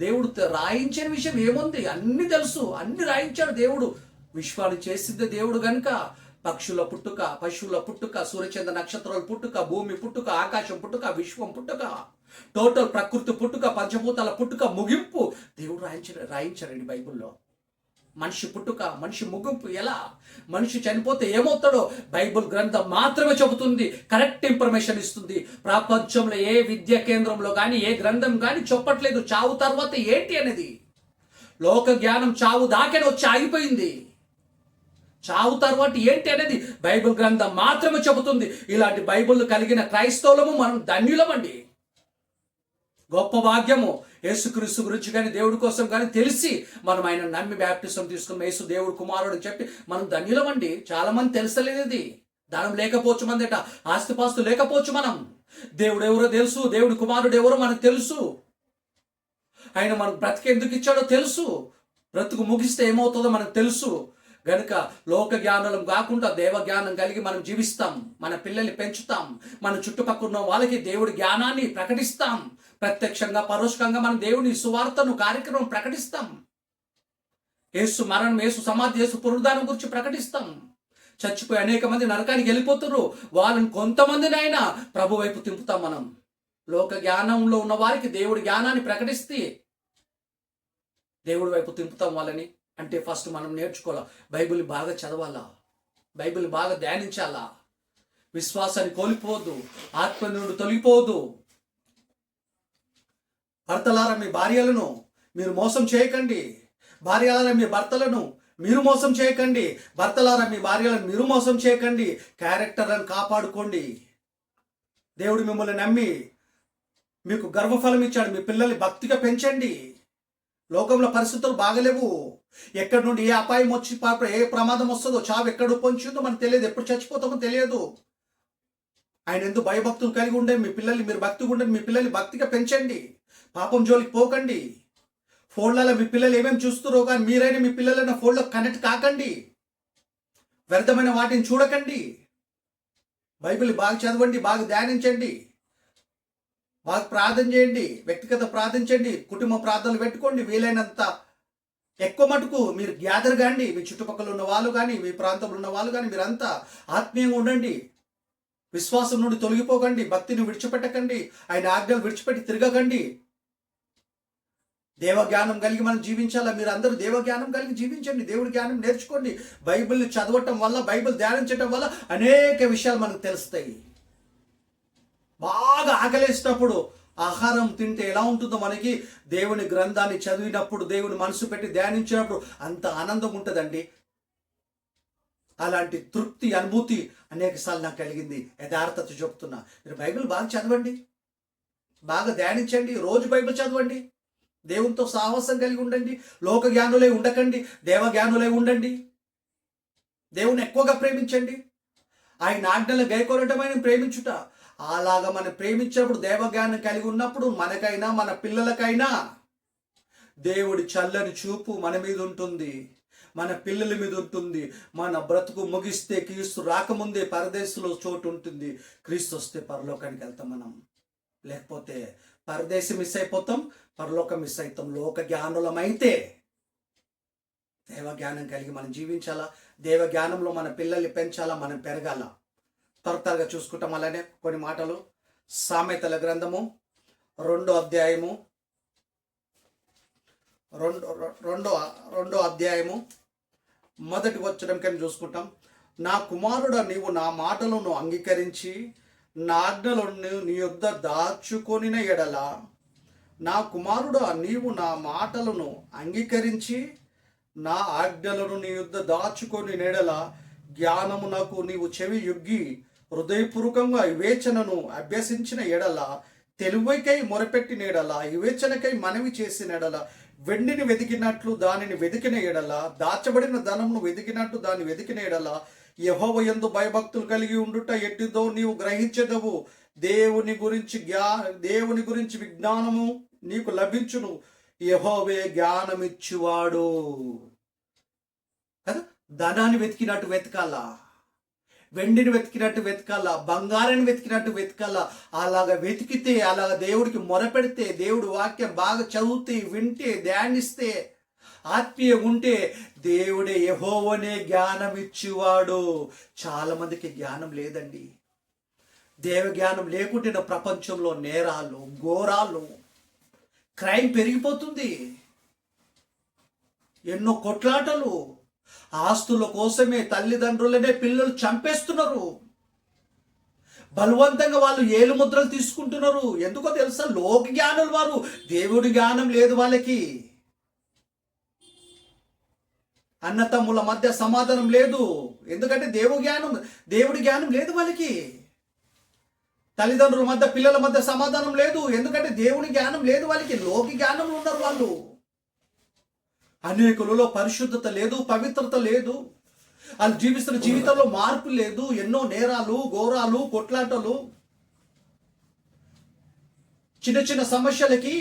దేవుడు రాయించిన విషయం ఏముంది? అన్ని తెలుసు, అన్ని రాయించాడు దేవుడు. విశ్వాన్ని చేసిందే దేవుడు గనుక పక్షుల పుట్టుక, పశువుల పుట్టుక, సూర్యచంద్ర నక్షత్రాల పుట్టుక, భూమి పుట్టుక, ఆకాశం పుట్టుక, విశ్వం పుట్టుక, టోటల్ ప్రకృతి పుట్టుక, పంచభూతాల పుట్టుక, ముగింపు దేవుడు రాయించారండి బైబిల్లో. మనిషి పుట్టుక, మనిషి ముగింపు, ఎలా మనిషి చనిపోతే ఏమవుతాడో బైబిల్ గ్రంథం మాత్రమే చెబుతుంది. కరెక్ట్ ఇన్ఫర్మేషన్ ఇస్తుంది. ప్రపంచంలో ఏ విద్యా కేంద్రంలో కానీ ఏ గ్రంథం కానీ చెప్పట్లేదు చావు తర్వాత ఏంటి అనేది. లోక జ్ఞానం చావు దాకే వచ్చి ఆగిపోయింది. చావు తర్వాత ఏంటి అనేది బైబిల్ గ్రంథం మాత్రమే చెబుతుంది. ఇలాంటి బైబిల్ కలిగిన క్రైస్తవులము మనం ధన్యులమండి. గొప్ప భాగ్యము. యేసుక్రీస్తు గురించి కానీ దేవుడి కోసం కానీ తెలిసి మనం ఆయన నమ్మి బ్యాప్టిజం తీసుకుని యేసు దేవుడు కుమారుడు అని చెప్పి మనం ధన్యులమండి. చాలా మంది తెలుసలేదు ఇది. ధనం లేకపోవచ్చు, మందట ఆస్తిపాస్తు లేకపోవచ్చు, మనం దేవుడు ఎవరో తెలుసు, దేవుడి కుమారుడు ఎవరో మనకు తెలుసు, ఆయన మనకు బ్రతికి ఎందుకు ఇచ్చాడో తెలుసు, బ్రతుకు ముగిస్తే ఏమవుతుందో మనకు తెలుసు. గనుక లోక జ్ఞానం కాకుండా దేవ జ్ఞానం కలిగి మనం జీవిస్తాం. మన పిల్లల్ని పెంచుతాం. మన చుట్టుపక్కల ఉన్న వాళ్ళకి దేవుడి జ్ఞానాన్ని ప్రకటిస్తాం. ప్రత్యక్షంగా పరోక్షంగా మనం దేవుని సువార్తను కార్యక్రమం ప్రకటిస్తాం. యేసు మరణం, యేసు సమాధి, యేసు పునరుద్ధానం గురించి ప్రకటిస్తాం. చచ్చిపోయి అనేక మంది నరకానికి వెళ్ళిపోతున్నారు. వాళ్ళని కొంతమందిని అయినా ప్రభు వైపు తింపుతాం. మనం లోక జ్ఞానంలో ఉన్న వారికి దేవుడి జ్ఞానాన్ని ప్రకటిస్తే దేవుడి వైపు తింపుతాం వాళ్ళని. అంటే ఫస్ట్ మనం నేర్చుకోవాలా, బైబిల్ని బాగా చదవాలా, బైబిల్ని బాగా ధ్యానించాలా, విశ్వాసాన్ని కోల్పోవద్దు, ఆత్మ నుండి తొలగిపోవద్దు. భర్తలారా మీ భార్యలను మీరు మోసం చేయకండి, భార్యలారా మీ భర్తలను మీరు మోసం చేయకండి, భర్తలారా మీ భార్యలను మీరు మోసం చేయకండి. క్యారెక్టర్లను కాపాడుకోండి. దేవుడు మిమ్మల్ని నమ్మి మీకు గర్వఫలం ఇచ్చాడు. మీ పిల్లల్ని భక్తిగా పెంచండి. లోకంలో పరిస్థితులు బాగలేవు. ఎక్కడి నుండి ఏ అపాయం వచ్చి ఏ ప్రమాదం వస్తుందో, చావు ఎక్కడ పొంచుందో మనకు తెలియదు, ఎప్పుడు చచ్చిపోతామో తెలియదు. ఆయన ఎందుకు భయభక్తులు కలిగి ఉండే మీ పిల్లల్ని మీరు భక్తిగా ఉండండి. మీ పిల్లల్ని భక్తిగా పెంచండి. పాపం జోలికి పోకండి. ఫోన్లలో మీ పిల్లలు ఏమేమి చూస్తున్నారో కానీ మీరైనా మీ పిల్లలైనా ఫోన్లో కనెక్ట్ కాకండి. వ్యర్థమైన వాటిని చూడకండి. బైబిల్ బాగా చదవండి, బాగా ధ్యానించండి, బాగా ప్రార్థన చేయండి, వ్యక్తిగత ప్రార్థించండి, కుటుంబ ప్రార్థనలు పెట్టుకోండి. వీలైనంత ఎక్కువ మటుకు మీరు గ్యాదర్ కాండి. మీ చుట్టుపక్కల ఉన్న వాళ్ళు కానీ మీ ప్రాంతంలో ఉన్న వాళ్ళు కానీ మీరంతా ఆత్మీయంగా ఉండండి. విశ్వాసం నుండి తొలగిపోకండి, భక్తిని విడిచిపెట్టకండి, ఆయన ఆజ్ఞలు విడిచిపెట్టి తిరగకండి. దేవజ్ఞానం కలిగి మనం జీవించాలా. మీరు అందరూ దేవజ్ఞానం కలిగి జీవించండి, దేవుడి జ్ఞానం నేర్చుకోండి. బైబిల్ని చదవటం వల్ల, బైబిల్ ధ్యానించటం వల్ల అనేక విషయాలు మనకు తెలుస్తాయి. బాగా ఆకలేసినప్పుడు ఆహారం తింటే ఎలా ఉంటుందో మనకి, దేవుని గ్రంథాన్ని చదివినప్పుడు, దేవుని మనసు పెట్టి ధ్యానించినప్పుడు అంత ఆనందం ఉంటుందండి. అలాంటి తృప్తి అనుభూతి అనేకసార్లు నాకు కలిగింది. యథార్థత చెప్తున్నా. మీరు బైబిల్ బాగా చదవండి, బాగా ధ్యానించండి, రోజు బైబిల్ చదవండి, దేవునితో సాహసం కలిగి ఉండండి. లోక జ్ఞానులై ఉండకండి, దేవ జ్ఞానులై ఉండండి. దేవుని ఎక్కువగా ప్రేమించండి. ఆయన ఆజ్ఞలు గైకొనటమైన ప్రేమించుట. అలాగా మనం ప్రేమించినప్పుడు, దేవజ్ఞానం కలిగి ఉన్నప్పుడు మనకైనా మన పిల్లలకైనా దేవుడి చల్లని చూపు మన మీద ఉంటుంది, మన పిల్లల మీద ఉంటుంది. మన బ్రతుకు ముగిస్తే, క్రీస్తు రాకముందే పరదేశంలో చోటు ఉంటుంది, క్రీస్తు వస్తే పరలోకానికి వెళ్తాం మనం. లేకపోతే పరదేశం మిస్ అయిపోతాం, పరలోకం మిస్ అవుతాం. లోక జ్ఞానులమైతే దేవజ్ఞానం కలిగి మనం జీవించాలా. దేవజ్ఞానంలో మన పిల్లల్ని పెంచాలా, మనం పెరగాల. త్వరగా చూసుకుంటాం. అలానే కొన్ని మాటలు. సామెతల గ్రంథము 2వ అధ్యాయము 1వ వచనం కింద చూసుకుంటాం. నా కుమారుడా, నీవు నా మాటలను అంగీకరించి నా ఆజ్ఞలను నీ యొద్ద దాచుకొనిన ఎడల, నా కుమారుడా, నీవు నా మాటలను అంగీకరించి నా ఆజ్ఞలను నీ యొద్ద దాచుకొని నెడల, జ్ఞానమునకు నీవు చెవి యొగ్గి హృదయపూర్వకంగా వివేచనను అభ్యసించిన ఎడల, తెలివైకై మొరపెట్టిన ఎడల, వివేచనకై మనవి చేసిన ఎడల, వెండిని వెతికినట్లు దానిని వెతికిన ఎడల, దాచబడిన ధనమును వెతికినట్టు దాన్ని వెతికిన ఎడల, యెహోవా యందు భయభక్తులు కలిగి ఉండుట ఎట్టిదో నీవు గ్రహించదవు. దేవుని గురించి విజ్ఞానము నీకు లభించును. యెహోవే జ్ఞానమిచ్చువాడు కదా. ధనాన్ని వెతికినట్టు వెతకాలా, వెండిని వెతికినట్టు వెతకాల, బంగారాన్ని వెతికినట్టు వెతకాల. అలాగ వెతికితే, అలాగ దేవుడికి మొరపెడితే, దేవుడు వాక్యం బాగా చదివితే, వింటే, ధ్యానిస్తే, ఆత్మీయ ఉంటే దేవుడే యెహోవానే జ్ఞానం ఇచ్చేవాడు. చాలా మందికి జ్ఞానం లేదండి. దేవ జ్ఞానం లేకుంటే ప్రపంచంలో నేరాలు, ఘోరాలు, క్రైమ్ పెరిగిపోతుంది. ఎన్నో కొట్లాటలు, ఆస్తుల కోసమే తల్లిదండ్రులనే పిల్లలు చంపేస్తున్నారు. బలవంతంగా వాళ్ళు ఏలు ముద్రలు తీసుకుంటున్నారు. ఎందుకో తెలుసా? లోక జ్ఞానులు వారు. దేవుడి జ్ఞానం లేదు వాళ్ళకి. అన్నతమ్ముల మధ్య సమాధానం లేదు. ఎందుకంటే దేవుడి జ్ఞానం లేదు వాళ్ళకి. తల్లిదండ్రుల మధ్య, పిల్లల మధ్య సమాధానం లేదు. ఎందుకంటే దేవుని జ్ఞానం లేదు వాళ్ళకి. లోక జ్ఞానంలో ఉన్నారు వాళ్ళు. అనేకులలో పరిశుద్ధత లేదు, పవిత్రత లేదు. వాళ్ళు జీవిస్తున్న జీవితంలో మార్పు లేదు. ఎన్నో నేరాలు, ఘోరాలు, కొట్లాటలు, చిన్న చిన్న సమస్యలకి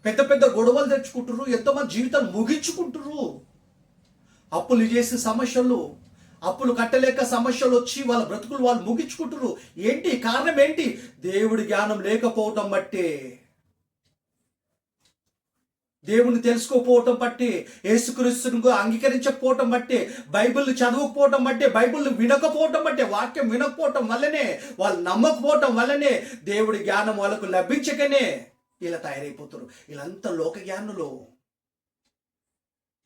పెద్ద పెద్ద గొడవలు తెచ్చుకుంటున్నారు. ఎంతోమంది జీవితాలు ముగించుకుంటున్నారు. అప్పులు చేసే సమస్యలు, అప్పులు కట్టలేక సమస్యలు వచ్చి వాళ్ళ బ్రతుకులు వాళ్ళు ముగించుకుంటున్నారు. ఏంటి కారణం? ఏంటి? దేవుడి జ్ఞానం లేకపోవటం బట్టే, దేవుని తెలుసుకోకపోవటం బట్టి, యేసుక్రీస్తును అంగీకరించకపోవటం బట్టి, బైబిల్ చదవకపోవటం బట్టి, బైబిల్ వినకపోవటం బట్టి, వాక్యం వినకపోవటం వల్లనే, వాళ్ళు నమ్మకపోవటం వల్లనే దేవుడి జ్ఞానం వాళ్ళకు లభించకనే ఇలా తయారైపోతారు. వీళ్ళంతా లోక జ్ఞానులు.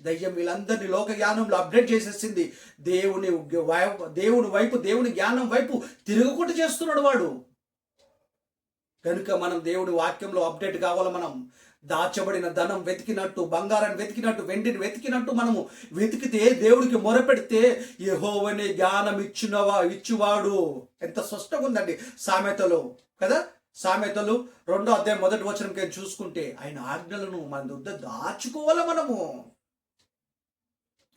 దయ్యం వీళ్ళందరినీ లోక జ్ఞానంలో అప్డేట్ చేసేసింది. దేవుని వైపు, దేవుని జ్ఞానం వైపు తిరుగుకుంటూ చేస్తున్నాడు వాడు. కనుక మనం దేవుడి వాక్యంలో అప్డేట్ కావాలి. మనం దాచబడిన ధనం వెతికినట్టు, బంగారాన్ని వెతికినట్టు, వెండిని వెతికినట్టు మనము వెతికితే, దేవుడికి మొరపెడితే యెహోవానే జ్ఞానం ఇచ్చువాడు. ఎంత స్పష్టంగా ఉందండి సామెతలు కదా. సామెతలు 2వ అధ్యాయం 1వ వచనంకి చూసుకుంటే, ఆయన ఆజ్ఞలను మన వద్ద దాచుకోవాలి మనము.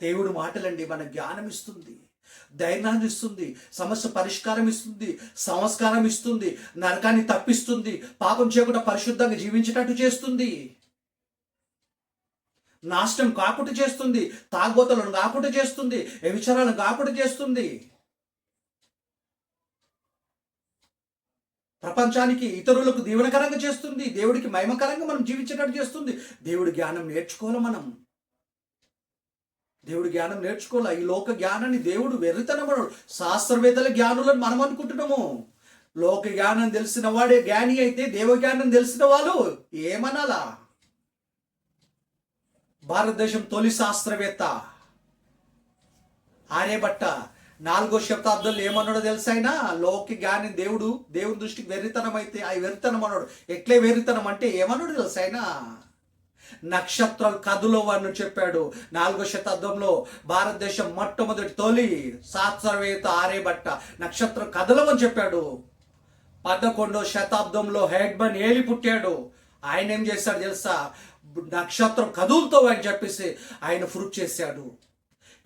దేవుడి మాటలండి మన జ్ఞానం ఇస్తుంది, ధైర్యాన్ని ఇస్తుంది, సమస్య పరిష్కారం ఇస్తుంది, సంస్కారం ఇస్తుంది, నరకాన్ని తప్పిస్తుంది, పాపం చేయకుండా పరిశుద్ధంగా జీవించేటట్టు చేస్తుంది, నాశనం కాకుండా చేస్తుంది, తాగుబోతులను కాకుండా చేస్తుంది, వ్యభిచారాలను కాకుండా చేస్తుంది, ప్రపంచానికి, ఇతరులకు దీవెనకరంగా చేస్తుంది, దేవుడికి మహిమకరంగా మనం జీవించేటట్టు చేస్తుంది. దేవుడి జ్ఞానం నేర్చుకోవాలి మనం. దేవుడి జ్ఞానం నేర్చుకోవాలి. ఈ లోక జ్ఞానాన్ని దేవుడు వెర్రితనమన్నాడు. శాస్త్రవేత్తల జ్ఞానులను మనం అనుకుంటున్నాము. లోక జ్ఞానం తెలిసిన వాడే జ్ఞాని అయితే, దేవ జ్ఞానం తెలిసిన వాళ్ళు ఏమనాలా? భారతదేశం తొలి శాస్త్రవేత్త ఆర్యభట్ట 4వ శతాబ్దంలో ఏమన్నాడో తెలుసా? ఆయన లోక జ్ఞాని దేవుడి దృష్టికి వెర్రితనం అయితే, ఆ వెర్రితనం అన్నాడు. ఎట్లే వెర్రితనం అంటే ఏమన్నాడు తెలుసా? ఆయన నక్షత్రాలు కదులవు అని చెప్పాడు. 4వ శతాబ్దంలో భారతదేశం మొట్టమొదటి తొలి శాస్త్రవేత్త ఆర్యభట్ట నక్షత్రం కదలవని చెప్పాడు. 11వ శతాబ్దంలో హెడ్మన్ ఏలి పుట్టాడు. ఆయన ఏం చేశాడు తెలుసా? నక్షత్రం కదులుతావు అని చెప్పేసి ఆయన ప్రూఫ్ చేశాడు.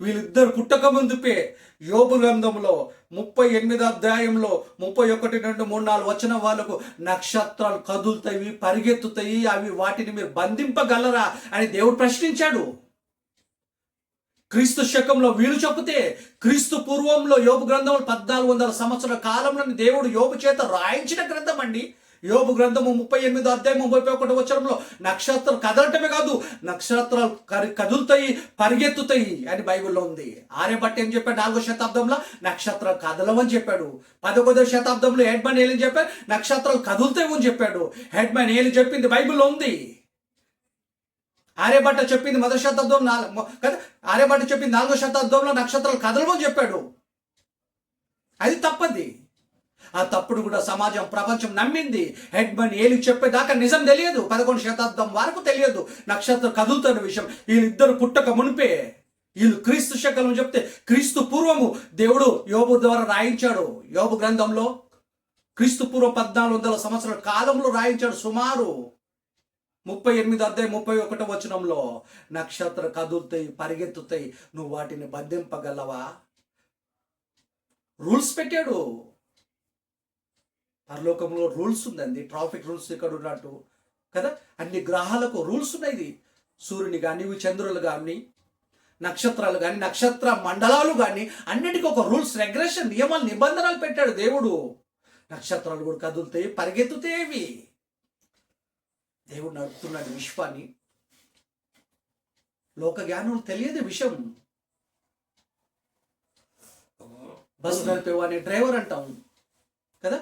వీళ్ళిద్దరు పుట్టక ముందుపే యోబు గ్రంథంలో 38వ అధ్యాయంలో 31 నుండి 3-4 వచనం వాళ్ళకు నక్షత్రాలు కదులుతాయి, పరిగెత్తుతాయి, అవి వాటిని మీరు బంధింపగలరా అని దేవుడు ప్రశ్నించాడు. క్రీస్తు శకంలో వీళ్ళు చెబితే, క్రీస్తు పూర్వంలో యోబు గ్రంథంలో 1400 సంవత్సరాల కాలంలో దేవుడు యోబు చేత రాయించిన గ్రంథం అండి. యోబు గ్రంథము 38వ అధ్యాయం 31వ వచనంలో నక్షత్రాలు కదలటమే కాదు, నక్షత్రాలు కదులుతాయి, పరిగెత్తుతాయి అని బైబిల్లో ఉంది. ఆర్యభట్ట ఏం చెప్పాడు? 4వ శతాబ్దంలో నక్షత్రాలు కదలవని చెప్పాడు. 11వ శతాబ్దంలో హెడ్మన్ ఏలి చెప్పాడు నక్షత్రాలు కదులుతాయి అని చెప్పాడు. హెడ్మన్ ఏలి చెప్పింది బైబిల్లో ఉంది. ఆర్యభట్ట చెప్పింది 1వ శతాబ్దం కదా. ఆర్యభట్ట చెప్పింది 4వ శతాబ్దంలో నక్షత్రాలు కదలవని చెప్పాడు. అది తప్పది. ఆ తప్పుడు కూడా సమాజం, ప్రపంచం నమ్మింది. హెడ్మన్ ఏలి చెప్పేదాకా నిజం తెలియదు. 11వ శతాబ్దం వరకు తెలియదు నక్షత్రం కదులుతున్న విషయం. వీళ్ళిద్దరు పుట్టక మునిపే, వీళ్ళు క్రీస్తు శకం చెప్తే క్రీస్తు పూర్వము దేవుడు యోబు ద్వారా రాయించాడు. యోబు గ్రంథంలో క్రీస్తు పూర్వం 1400 సంవత్సరాల కాలంలో రాయించాడు. సుమారు 38వ అధ్యాయం 31వ వచనంలో నక్షత్ర కదులుతాయి, పరిగెత్తుతాయి, నువ్వు వాటిని బంధింపగలవా? రూల్స్ పెట్టాడు. పరలోకంలో రూల్స్ ఉందండి. ట్రాఫిక్ రూల్స్ ఇక్కడ ఉన్నట్టు కదా, అన్ని గ్రహాలకు రూల్స్ ఉన్నాయి. సూర్యుని కానీ, చంద్రులు కానీ, నక్షత్రాలు కానీ నక్షత్ర మండలాలు కానీ అన్నిటికీ ఒక రూల్స్, రెగ్యులేషన్, నియమాలు, నిబంధనలు పెట్టాడు దేవుడు. నక్షత్రాలు కూడా కదులుతాయి, పరిగెత్తుతాయి. దేవుడు నడుపుతున్నాడు విశ్వాన్ని. లోక జ్ఞానం తెలియదు విషయం. బస్సు నడిపేవాడిని డ్రైవర్ అంటాం కదా,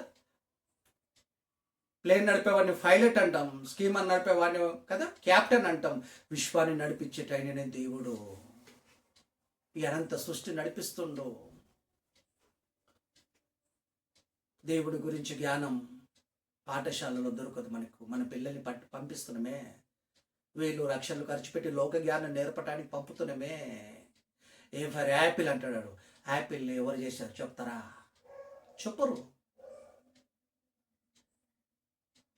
ప్లేన్ నడిపేవాడిని పైలట్ అంటాం, స్కీమర్ నడిపేవాడిని కదా క్యాప్టెన్ అంటాం. విశ్వాన్ని నడిపించేటైననే దేవుడు ఈ అనంత సృష్టి నడిపిస్తుండు. దేవుడి గురించి జ్ఞానం పాఠశాలలో దొరకదు మనకు. మన పిల్లల్ని పంపిస్తున్నామే, వీళ్ళు లక్షలు ఖర్చు పెట్టి లోక జ్ఞానం నేర్పడానికి పంపుతున్నామే. ఏ ఫర్ యాపిల్ అంటాడు, యాపిల్ని ఎవరు చేశారు చెప్తారా? చెప్పరు,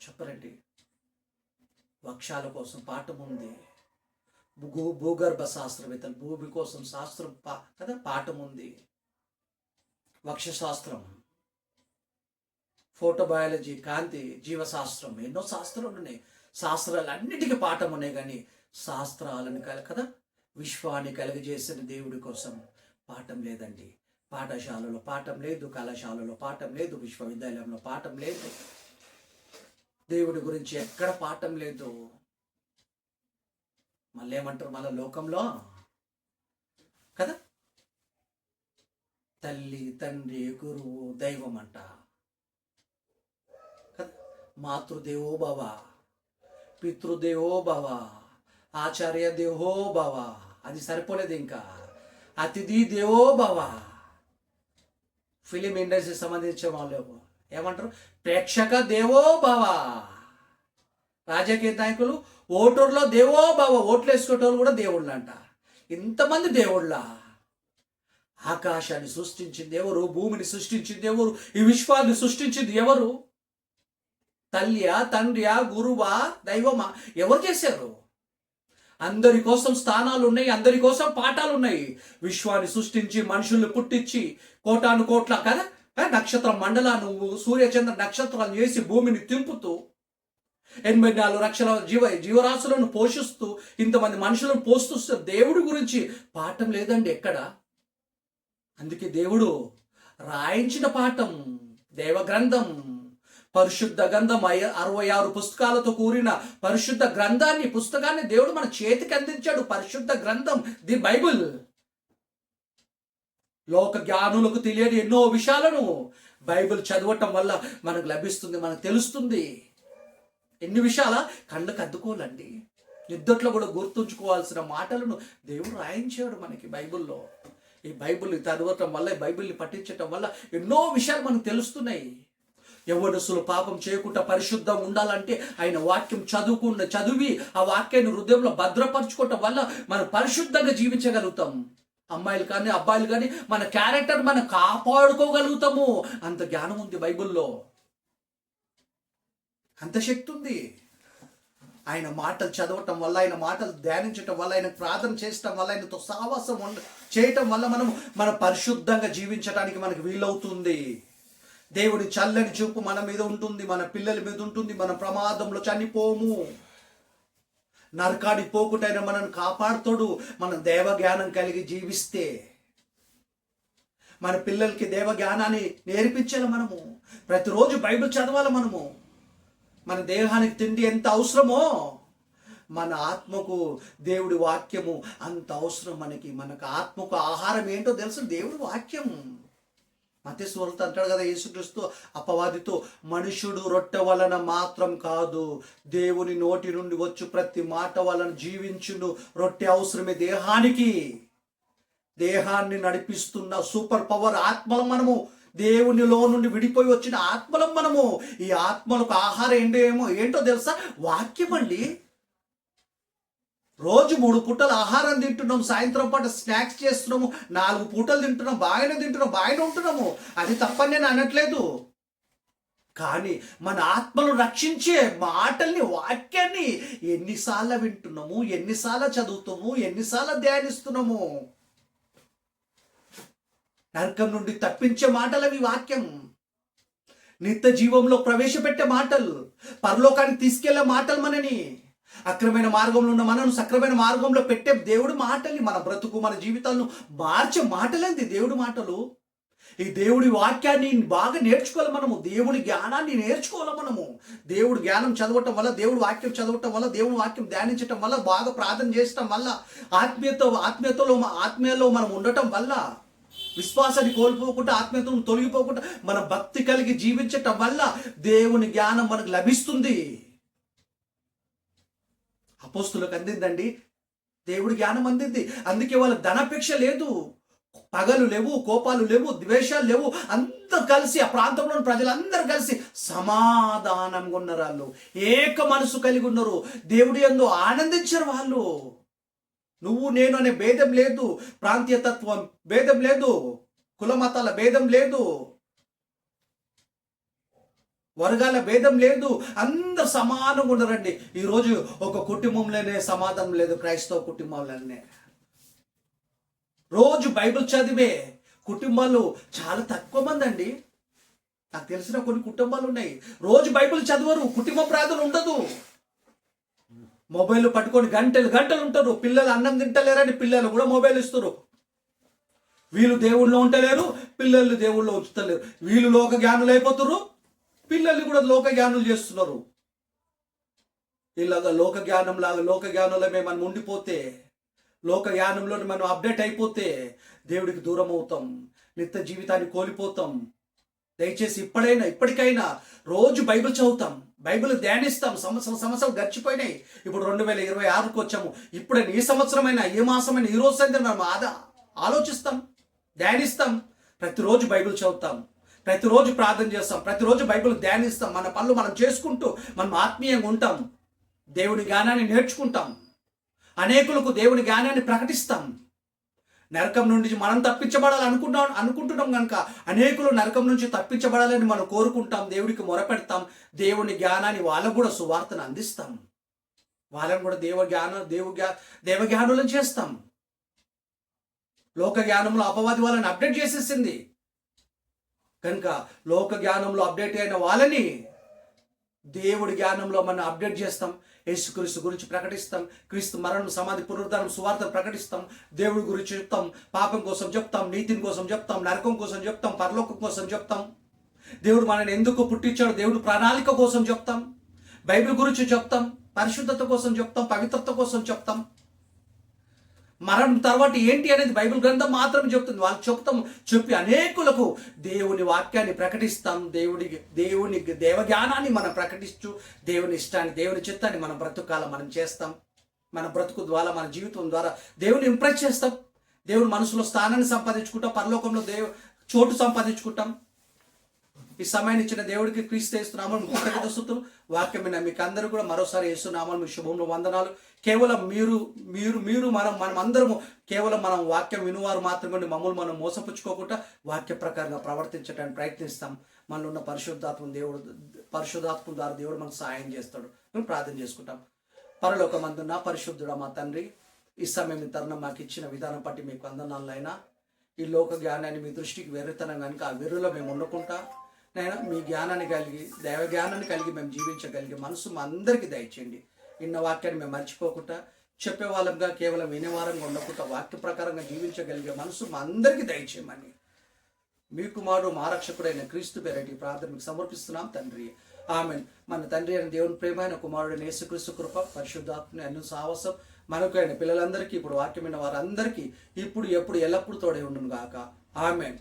చెప్పరండి. వృక్షాల కోసం పాఠం ఉంది, భూగర్భ శాస్త్రవేత్తలు భూమి కోసం శాస్త్రం కదా పాఠం ఉంది, వృక్షశాస్త్రం, ఫోటోబయాలజీ, కాంతి, జీవశాస్త్రం, ఎన్నో శాస్త్రాలు ఉన్నాయి. శాస్త్రాలు అన్నిటికీ పాఠం ఉన్నాయి, కానీ శాస్త్రాలను కదా విశ్వాన్ని కలుగజేసిన దేవుడి కోసం పాఠం లేదండి. పాఠశాలలో పాఠం లేదు, కళాశాలలో పాఠం లేదు, విశ్వవిద్యాలయంలో పాఠం లేదు, దేవుడి గురించి ఎక్కడ పాఠం లేదు. మళ్ళీ ఏమంటారు, మళ్ళీ లోకంలో కదా తల్లి, తండ్రి, గురువు, దైవం అంట కదా. మాతృదేవో భవ, పితృదేవో భవ, ఆచార్య దేవో భవ. అది సరిపోలేదు, ఇంకా అతిథి దేవో భవ. ఫిలిం ఇండస్ట్రీకి సంబంధించిన వాళ్ళు ఏమంటారు, ప్రేక్షక దేవో భవ. రాజకీయ నాయకులు ఓటర్లో దేవో భవ, ఓట్లు వేసుకునేటోళ్ళు కూడా దేవుళ్ళు అంట. ఇంతమంది దేవుళ్ళ. ఆకాశాన్ని సృష్టించింది ఎవరు? భూమిని సృష్టించింది ఎవరు? ఈ విశ్వాన్ని సృష్టించింది ఎవరు? తల్లియా, తండ్రియా, గురువా, దైవమా? ఎవరు చేశారు? అందరి కోసం స్థానాలు ఉన్నాయి, అందరి కోసం పాఠాలు ఉన్నాయి. విశ్వాన్ని సృష్టించి మనుషుల్ని పుట్టించి కోటాను కోట్ల కదా నక్షత్ర మండలాన్ని, సూర్యచంద్ర నక్షత్రాలు చేసి భూమిని తింపుతూ 84 లక్షల జీవరాశులను పోషిస్తూ ఇంతమంది మనుషులను పోషిస్తూ దేవుడి గురించి పాఠం లేదండి ఎక్కడ. అందుకే దేవుడు రాయించిన పాఠం దేవ గ్రంథం, పరిశుద్ధ గ్రంథం, 66 పుస్తకాలతో కూడిన పరిశుద్ధ పుస్తకాన్ని దేవుడు మన చేతికి అందించాడు. పరిశుద్ధ గ్రంథం, ది బైబిల్. లోక జ్ఞానులకు తెలియని ఎన్నో విషయాలను బైబిల్ చదవటం వల్ల మనకు లభిస్తుంది, మనకు తెలుస్తుంది. ఎన్ని విషయాల కళ్ళకు అద్దుకోవాలండి. నిద్దట్లో కూడా గుర్తుంచుకోవాల్సిన మాటలను దేవుడు రాయించాడు మనకి బైబిల్లో. ఈ బైబిల్ని చదవటం వల్ల, ఈ బైబిల్ని పఠించటం వల్ల ఎన్నో విషయాలు మనకు తెలుస్తున్నాయి. యవ్వనస్తులు పాపం చేయకుండా పరిశుద్ధంగా ఉండాలంటే ఆయన వాక్యం చదివి ఆ వాక్యాన్ని హృదయంలో భద్రపరచుకోవటం వల్ల మనం పరిశుద్ధంగా జీవించగలుగుతాం. అమ్మాయిలు కానీ అబ్బాయిలు కానీ మన క్యారెక్టర్ మనం కాపాడుకోగలుగుతాము. అంత జ్ఞానం ఉంది బైబిల్లో, అంత శక్తి ఉంది. ఆయన మాటలు చదవటం వల్ల, ఆయన మాటలు ధ్యానించటం వల్ల, ఆయన ప్రార్థన చేయటం వల్ల, ఆయనతో సహవాసం చేయటం వల్ల మనం పరిశుద్ధంగా జీవించడానికి మనకు వీలవుతుంది. దేవుడి చల్లని చూపు మన మీద ఉంటుంది, మన పిల్లల మీద ఉంటుంది. మన ప్రమాదంలో చనిపోము, నరకాడి పోకుటైన మనల్ని కాపాడుతాడు. మనం దేవ జ్ఞానం కలిగి జీవిస్తే మన పిల్లలకి దేవ జ్ఞానాన్ని నేర్పించాలి. మనము ప్రతిరోజు బైబిల్ చదవాలి. మన దేహానికి తిండి ఎంత అవసరమో మన ఆత్మకు దేవుడి వాక్యము అంత అవసరం. మనకు ఆత్మకు ఆహారం ఏంటో తెలుసు, దేవుడి వాక్యం. మత్తయి సువార్త అంటాడు కదా యేసుక్రీస్తు అపవాదితో, మనుషుడు రొట్టె వలన మాత్రం కాదు, దేవుని నోటి నుండి వచ్చు ప్రతి మాట వలన జీవించును. రొట్టె అవసరమే దేహానికి. దేహాన్ని నడిపిస్తున్న సూపర్ పవర్ ఆత్మలం మనము. దేవునిలో నుండి విడిపోయి వచ్చిన ఆత్మలం మనము. ఈ ఆత్మలకు ఆహారం ఏంటో తెలుసా? వాక్యం అండి. రోజు 3 పూటలు ఆహారం తింటున్నాం, సాయంత్రం పాట స్నాక్స్ చేస్తున్నాము, 4 పూటలు తింటున్నాం, బాగానే ఉంటున్నాము. అది తప్పని నేను అనట్లేదు. కానీ మన ఆత్మను రక్షించే మాటల్ని, వాక్యాన్ని ఎన్నిసార్లు వింటున్నాము, ఎన్నిసార్లు చదువుతాము, ఎన్నిసార్లు ధ్యానిస్తున్నాము. నరకం నుండి తప్పించే మాటలు అవి వాక్యం. నిత్య జీవంలో ప్రవేశపెట్టే మాటలు, పరలోకానికి తీసుకెళ్లే మాటలు మనని. అక్రమైన మార్గంలో ఉన్న మనను సక్రమైన మార్గంలో పెట్టే దేవుడి మాటల్ని, మన బ్రతుకు మన జీవితాలను మార్చే మాటలేంది దేవుడి మాటలు. ఈ దేవుడి వాక్యాన్ని బాగా నేర్చుకోవాలి మనము. దేవుడి జ్ఞానాన్ని నేర్చుకోవాలి మనము. దేవుడి జ్ఞానం చదవటం వల్ల, దేవుడి వాక్యం చదవటం వల్ల, దేవుడి వాక్యం ధ్యానించటం వల్ల, బాగా ప్రార్థన చేయటం వల్ల, ఆత్మీయలో మనం ఉండటం వల్ల, విశ్వాసాన్ని కోల్పోకుండా, ఆత్మీయతను తొలగిపోకుండా మన భక్తి కలిగి జీవించటం వల్ల దేవుని జ్ఞానం మనకు లభిస్తుంది. అపోస్తులకు అందిందండి, దేవుడి జ్ఞానం అందింది. అందుకే వాళ్ళ ధనాపేక్ష లేదు, పగలు లేవు, కోపాలు లేవు, ద్వేషాలు లేవు. అందరూ కలిసి, ఆ ప్రాంతంలోని ప్రజలందరూ కలిసి సమాధానంగా ఉన్నారు. వాళ్ళు ఏక మనసు కలిగి ఉన్నారు. దేవుడి యందు ఆనందించారు వాళ్ళు. నువ్వు నేను అనే భేదం లేదు, ప్రాంతీయతత్వం భేదం లేదు, కుల మతాల భేదం లేదు, వర్గాల భేదం లేదు. అందరు సమానంగా ఉన్నారండి. ఈరోజు ఒక కుటుంబంలోనే సమాధానం లేదు, క్రైస్తవ కుటుంబంలోనే. రోజు బైబిల్ చదివే కుటుంబాలు చాలా తక్కువ మంది అండి. నాకు తెలిసిన కొన్ని కుటుంబాలు ఉన్నాయి, రోజు బైబిల్ చదవరు, కుటుంబ ప్రార్థన ఉండదు. మొబైల్ పట్టుకొని గంటలు గంటలు ఉంటారు. పిల్లలు అన్నం తింటలేరని పిల్లలు కూడా మొబైల్ ఇస్తారు. వీళ్ళు దేవుళ్ళు ఉండలేరు, పిల్లలు దేవుళ్ళు ఉంచుతలేరు. వీళ్ళు లోక జ్ఞానులు అయిపోతున్నారు, పిల్లల్ని కూడా లోక జ్ఞానులు చేస్తున్నారు. ఇలాగా లోక జ్ఞానంలో మనం ఉండిపోతే, లోక జ్ఞానంలో మనం అప్డేట్ అయిపోతే దేవుడికి దూరం అవుతాం, నిత్య జీవితాన్ని కోల్పోతాం. దయచేసి ఇప్పటికైనా రోజు బైబిల్ చదువుతాం, బైబిల్ ధ్యానిస్తాం. సంవత్సరం గడిచిపోయినాయి. ఇప్పుడు 2026కు వచ్చాము. ఇప్పుడే ఈ సంవత్సరమైనా, ఏ మాసమైనా, ఈ రోజు అయితే మనం ఆలోచిస్తాం, ధ్యానిస్తాం. ప్రతిరోజు బైబిల్ చదువుతాం, ప్రతిరోజు ప్రార్థన చేస్తాం, ప్రతిరోజు బైబిల్ ధ్యానిస్తాం. మన పనులు మనం చేసుకుంటూ మనం ఆత్మీయంగా ఉంటాం, దేవుని జ్ఞానాన్ని నేర్చుకుంటాం, అనేకులకు దేవుని జ్ఞానాన్ని ప్రకటిస్తాం. నరకం నుండి మనం అనుకుంటున్నాం కనుక అనేకులు నరకం నుంచి తప్పించబడాలని మనం కోరుకుంటాం, దేవుడికి మొరపెడతాం. దేవుని జ్ఞానాన్ని వాళ్ళకు కూడా సువార్తను అందిస్తాం, వాళ్ళని కూడా దేవజ్ఞానులను చేస్తాం. లోక జ్ఞానంలో అపవాది వాళ్ళని అప్డేట్ చేసేసింది కనుక లోక జ్ఞానంలో అప్డేట్ అయిన వాళ్ళని దేవుడి జ్ఞానంలో మనం అప్డేట్ చేస్తాం. యేసుక్రీస్తు గురించి ప్రకటిస్తాం, క్రీస్తు మరణం, సమాధి, పునరుద్ధానం, సువార్తను ప్రకటిస్తాం. దేవుడి గురించి చెప్తాం, పాపం కోసం చెప్తాం, నీతిని కోసం చెప్తాం, నరకం కోసం చెప్తాం, పరలోకం కోసం చెప్తాం. దేవుడు మనల్ని ఎందుకు పుట్టించాడు, దేవుడు ప్రణాళిక కోసం చెప్తాం. బైబిల్ గురించి చెప్తాం, పరిశుద్ధత కోసం చెప్తాం, పవిత్రత కోసం చెప్తాం. మరణం తర్వాత ఏంటి అనేది బైబిల్ గ్రంథం మాత్రం చెప్తుంది. వాళ్ళు చెప్పి అనేకులకు దేవుని వాక్యాన్ని ప్రకటిస్తాం. దేవుని దేవజ్ఞానాన్ని మనం ప్రకటిస్తూ దేవుని ఇష్టాన్ని, దేవుని చిత్తాన్ని మన బ్రతుకాల మనం చేస్తాం. మన బ్రతుకు ద్వారా, మన జీవితం ద్వారా దేవుని ఇంప్రెస్ చేస్తాం. దేవుని మనసులో స్థానాన్ని సంపాదించుకుంటాం, పరలోకంలో చోటు సంపాదించుకుంటాం. ఈ సమయాన్ని ఇచ్చిన దేవుడికి క్రీస్తు యేసునామమున కృతజ్ఞతాస్తుతులు. వాక్యమైన మీకు అందరూ కూడా మరోసారి యేసునామమున మీ శుభములు, వందనాలు. కేవలం మీరు మనం అందరము కేవలం మనం వాక్యం వినువారు మాత్రమే మమ్మల్ని మనం మోసపుచ్చుకోకుండా వాక్య ప్రకారంగా ప్రవర్తించడానికి ప్రయత్నిస్తాం. మనలో ఉన్న పరిశుద్ధాత్మ ద్వారా దేవుడు మనకు సహాయం చేస్తాడు. మేము ప్రార్థన చేసుకుంటాం. పరలోకమందున్న పరిశుద్ధుడా మా తండ్రి, ఈ సమయం ఈ తరుణం మాకు ఇచ్చిన విధానం బట్టి మీకు వందనాలైనా. ఈ లోక జ్ఞానాన్ని మీ దృష్టికి వెర్రితనం కనుక ఆ వెర్రులో మేము ఉండకుండా నైనా మీ జ్ఞానాన్ని కలిగి, దైవ జ్ఞానాన్ని కలిగి మేము జీవించగలిగే మనసు మా అందరికీ దయచేయండి. ఇన్న వాక్యాన్ని మేము మర్చిపోకుండా, చెప్పే వాళ్ళంగా కేవలం వినేవారంగా ఉండకుండా వాక్య ప్రకారంగా జీవించగలిగే మనసు మా అందరికీ దయచేయమని మీ కుమారుడు మా రక్షకుడైన క్రీస్తు పేరటి ప్రార్థన మీకు సమర్పిస్తున్నాం తండ్రి. ఆమెన్. మన తండ్రి అయిన దేవుని ప్రేమైన కుమారుడైన యేసుక్రీస్తు కృప, పరిశుద్ధాత్మ అను సాహసం మనకైన పిల్లలందరికీ, ఇప్పుడు వాక్యమైన వారందరికీ ఇప్పుడు ఎప్పుడు ఎల్లప్పుడూ తోడే ఉండును గాక. ఆమెన్.